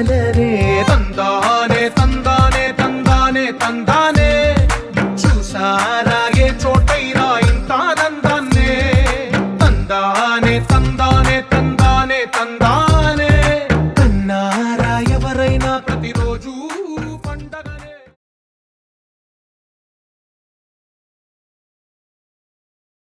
కావాలనే తందానే తందానే తందానే తందానే చూసారాగే చోటైనా ఇంత ఆనందాన్నే తందానే తందానే తందానే తందానే కన్నారా ఎవరైనా ప్రతిరోజు